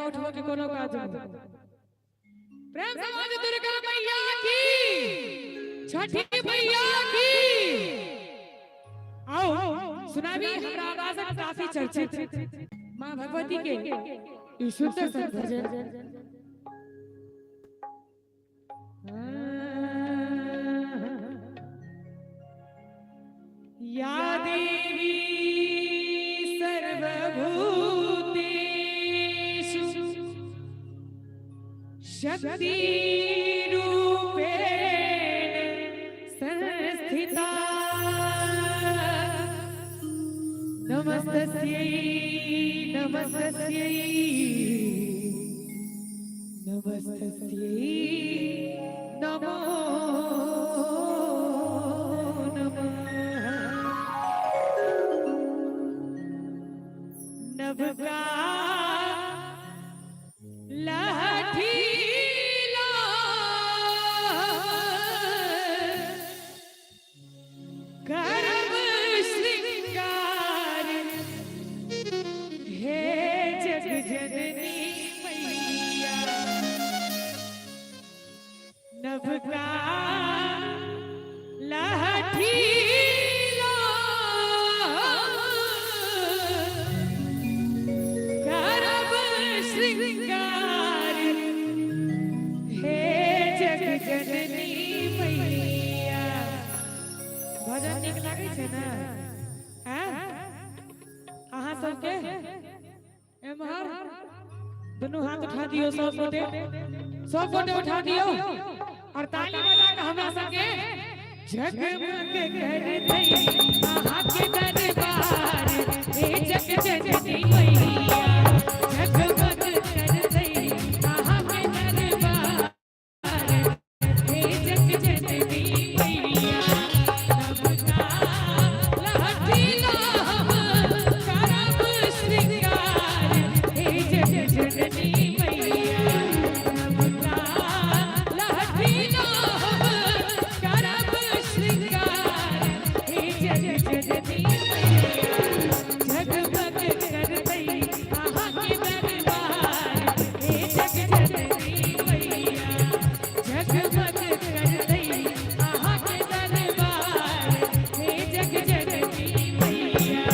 उठवा के कोनो काज नहीं। प्रेम समाज दुर्गा मैया की, छठी मैया की। आओ सुनावी हमरा आवाज काफी चर्चित मां भगवती के ई सुंदर सा भजन। या देवी सर्वभूतेषु शक्ति रूपेण संस्थिता नमस्तस्यै नमस्तस्यै नमस्तस्यै नमो नभगा लहठीला करम श्रृंगार हे जग जननी मैया। नभगा लहठीला करम श्रृंगार हे जग जननी मैया। भजन नीक लागै छै ना? अहाँ सबके एम्हर दुनू हाथ उठा दियो, सब गोटे उठा दियो और ताली बजा के हमरा सबके जगमग कर दई अहाँ के दरबार हे जग जननी मैया। जगमग कर दई अहाँ के दरबार हे जग जननी मैया। नभगा लहठीला करम श्रृंगार हे जग जननी मैया। नभगा लहठीला करम श्रृंगार हे जग जननी मैया। जगमग कर दई अहाँ के दरबार हे जग जननी मैया। जगमग कर दई अहाँ के दरबार हे जग जननी मैया।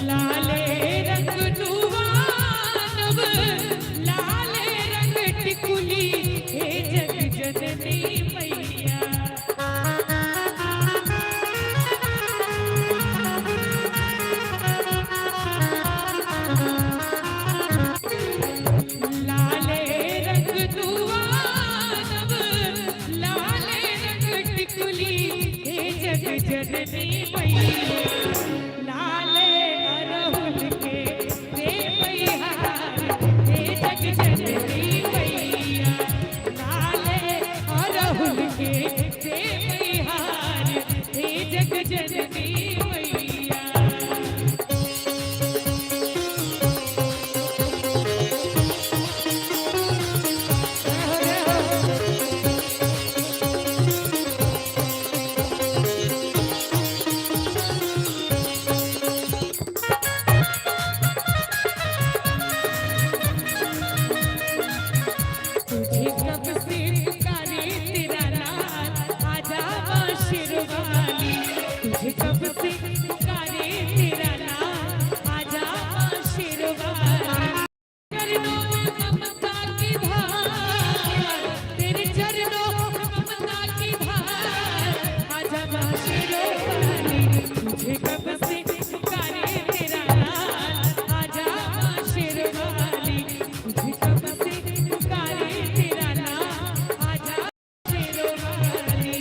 लाले रंग दुवानब लाले रंग टिकुली हे जग जननी मैया। लाले रंग दुवानब लाले रंग टिकुली हे जग जननी मैया। लाले अरहुल के देव हार हे जग जननी मैया। लाले अरहुल के देव हार हे जग जननी मैया। तुझे कब से पुकारे तेरा लाल आजा मां शेरवाली। तुझे कब से पुकारे तेरा लाल आजा मां शेरवाली। चरणों में ममता की धार तेरे चरणों में ममता की धार आजा मां शेरवाली। तुझे कब से पुकारे तेरा लाल आजा मां शेरवाली। तुझे कब से पुकारे तेरा लाल आजा शेरवाली।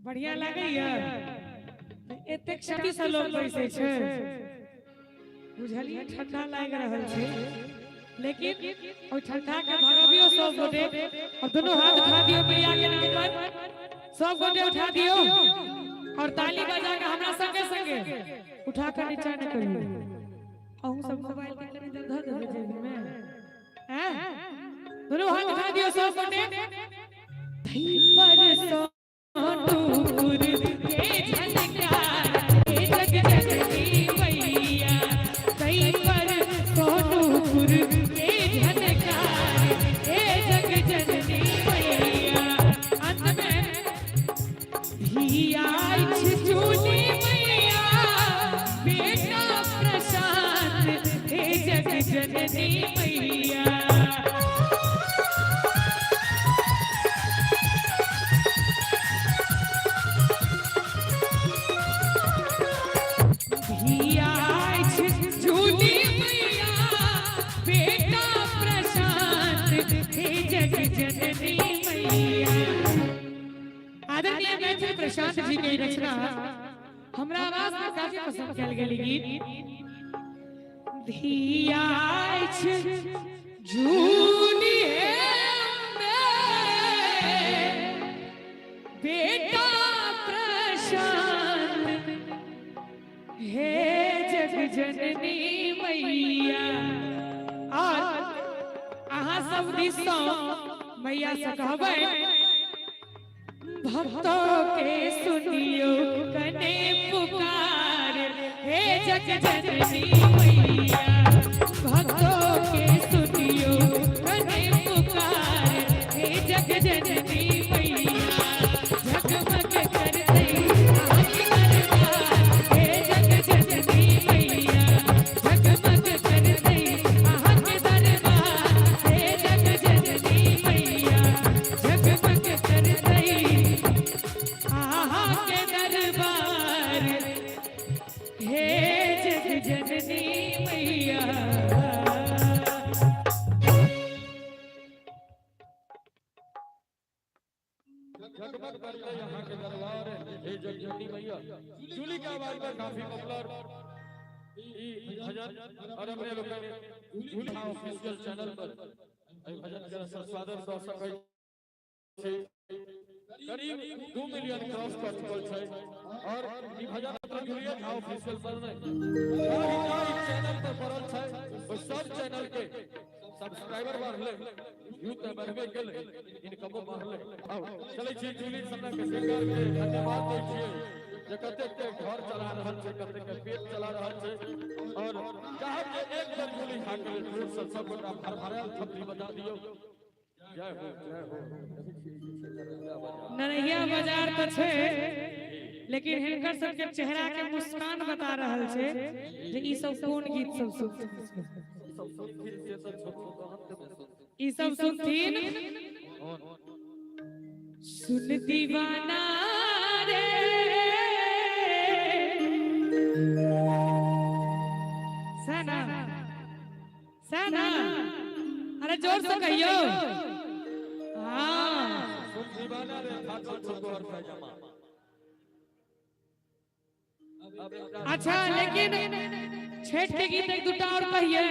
बढ़िया लगैया एतेक शक्ति से लोग बैसे छै बुझलिए ठंडा लाग रहल छै लेकिन ओइ ठंडा के भगवियो सब गोटे और दोनों हाथ उठा दियो मैया के नाम पर सब गोटे उठा दियो और ताली बजा के हमरा संगे संगे उठा कर नीचा न करियो अहू सब मोबाइल के कनी धर देबे जेब में हैं दोनों हाथ उठा दियो सब गोटे पर सोनूपुर के झनकार हे जग जननी मैया कई पर सोनूपुर के झनकार हे जग जननी मैया अंत में धिया चूनी मैया बेटा प्रशांत हे जग जननी मैया आदरणीय मैथिली प्रशांत जी के रचना हमरा आवाज में काफी पसंद कयल गेल गीत धिया जूनी बेटा प्रशांत हे जग जननी मैया और अहाँ सब दिसो मैया से कहबै भक्तों के सुनियो कने पुकार हे जग जननी मैया भक्तों के सुनियो कने पुकार हे जग जननी मैया जगमग करते आपकी दरबार हे जग जननी मैया जगमग करते आपकी दरबार हे जग जननी मैया जगमग करते आहा के दरबार हे जग जननी मैया जगमग करते यहाँ के दरबार हे जग जननी मैया जूली के आवाज में काफी पॉपुलर ई भजन और अपने लोग जूली ऑफिशियल चैनल पर ई भजन के संसाधन दर्शक छै करीब 2 मिलियन क्रॉस कर चुकल छै और ई भजन मात्र जूली ऑफिशियल पर नहीं चैनल पर पड़ल छै ओ सब चैनल के सब्सक्राइबर बढ़ले यूथ में बढ़बे गेल इनकमो बढ़ले आओ चलै छी जूली सबना के सरकार के धन्यवाद दै छियै जे कते के घर चला रहल छै कते के पेट चला रहल छै और चाहब जे एक बार जूली खा के जोर से सब गोटा भरभराल थपड़ी बजा दियो जय हो नरैया बाजार तो छै लेकिन हिनकर सबके चेहरा के मुस्कान बता रहल छै जे ई सब कोन गीत सब ई सब सुनथिन सुन दीवाना रे सना सना अरे जोर से कहियो हाँ सुन दीवाना रे ठाकुर छोटो और पैजामा अच्छा लेकिन छठ के गीत एक दूटा और कहिए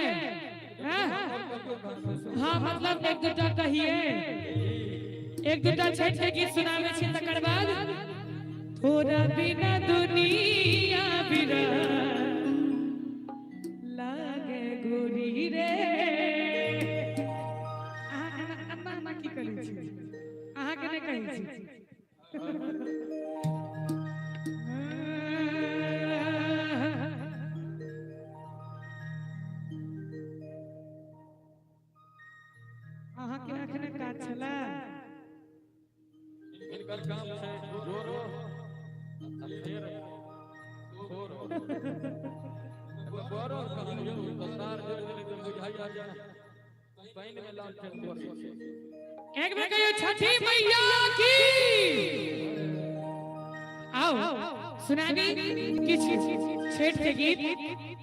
हाँ मतलब एक दूटा कहिए एक दूटा छठ के गीत सुनावे छी तकर बाद थोड़ा बिना दुनिया बिना लागे गोरी रे अहाँ की करै छी अहाँ के नहीं कहै छी अहाँ के अखने काज छला इनकर काम छै जोरो फिर छोरो बरो कहियो दस्तार जोड़ देले तो बुझाई आ जाए पानी में लाल चल बोली एक बार कहियो छठी मैया की आओ सुनाबी किछ छठ के गीत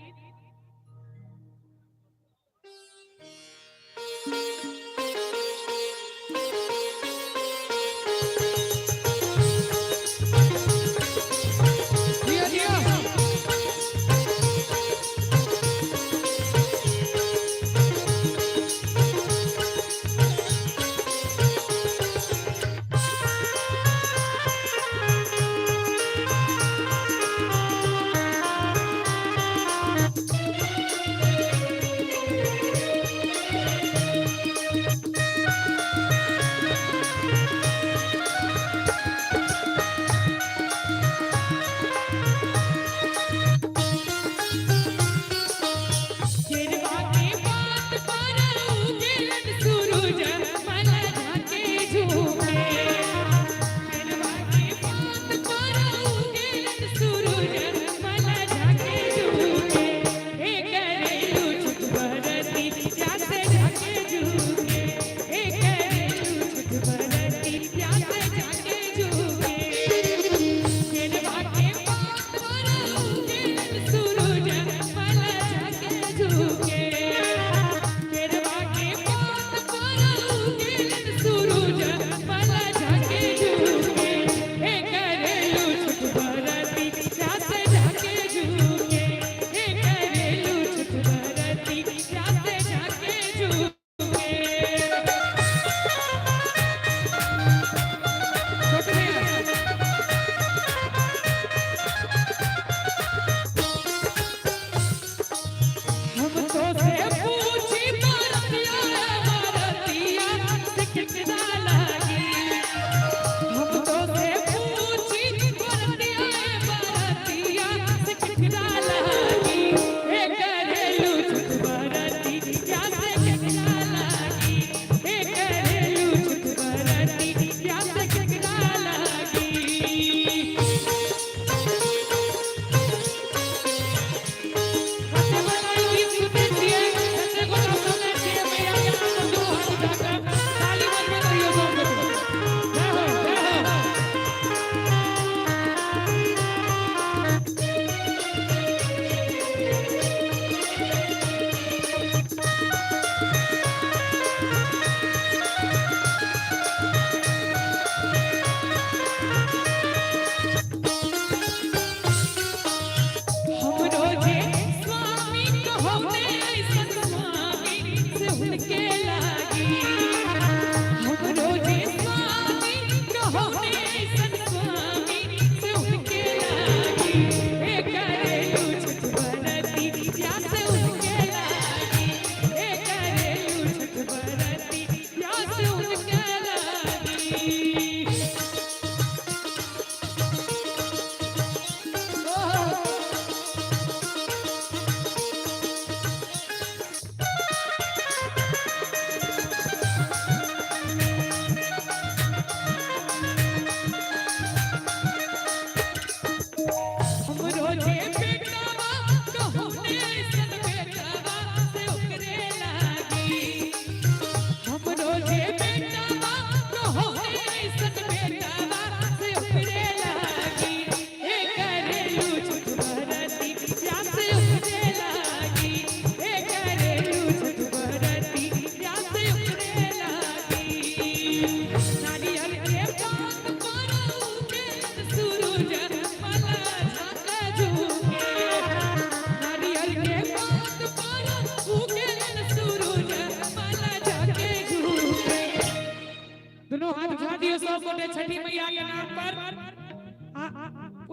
दोनों हाथ उठा दियो सब गोटे छठी मैया के नाम पर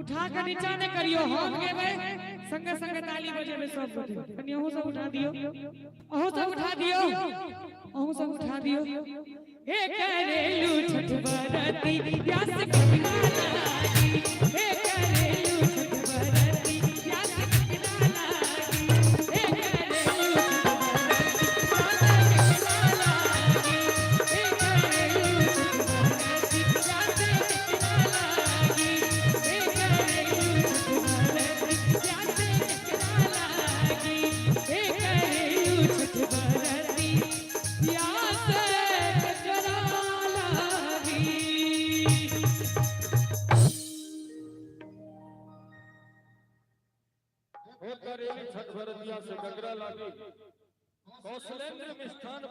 उठा के नीचा ने करियो हम गेबे संगे संगे ताली बजेबे सब गोटे कनी अहू सब उठा दियो अहू सब उठा दियो अहू सब उठा दियो हे करेलू छठ बरती प्यास कितना लागी हे करेलू छठ बरती प्यास कितना लागी हे करेलू हो करेली छठ भरतिया से गगरा लागी कौशलेंद्र मिष्ठान